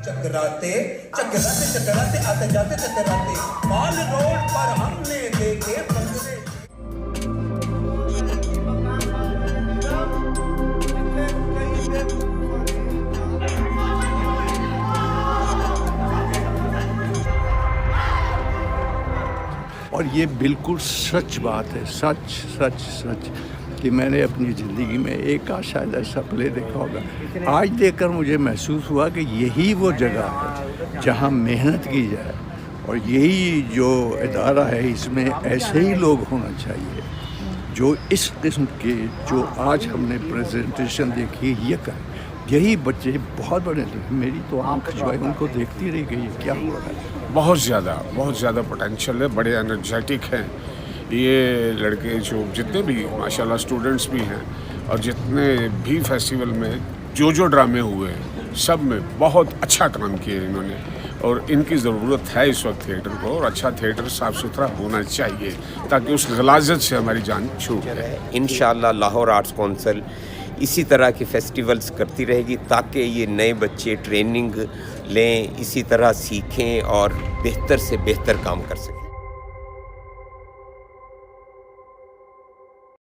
चकराते चकराते चकराते आते जाते चकराते माल रोड पर हमने देखे बंगले। और ये बिल्कुल सच बात है, सच सच सच कि मैंने अपनी ज़िंदगी में एक आध शायद ऐसा प्ले देखा होगा। आज देखकर मुझे महसूस हुआ कि यही वो जगह है जहाँ मेहनत की जाए, और यही जो इदारा है इसमें ऐसे ही लोग होना चाहिए जो इस किस्म के जो आज हमने प्रेजेंटेशन देखी ये करें। यही बच्चे बहुत बड़े, मेरी तो आँख जो है उनको देखती रह गई है क्या हो रहा है। बहुत ज़्यादा पोटेंशियल है, बड़े एनर्जेटिक हैं ये लड़के, जो जितने भी माशाल्लाह स्टूडेंट्स भी हैं और जितने भी फेस्टिवल में जो ड्रामे हुए हैं सब में बहुत अच्छा काम किया इन्होंने, और इनकी ज़रूरत है इस वक्त थिएटर को, और अच्छा थिएटर साफ़ सुथरा होना चाहिए ताकि उस गलाजत से हमारी जान छूट जाए। इंशाअल्लाह लाहौर आर्ट्स कौंसिल इसी तरह के फेस्टिवल्स करती रहेगी ताकि ये नए बच्चे ट्रेनिंग लें, इसी तरह सीखें और बेहतर से बेहतर काम कर सकें।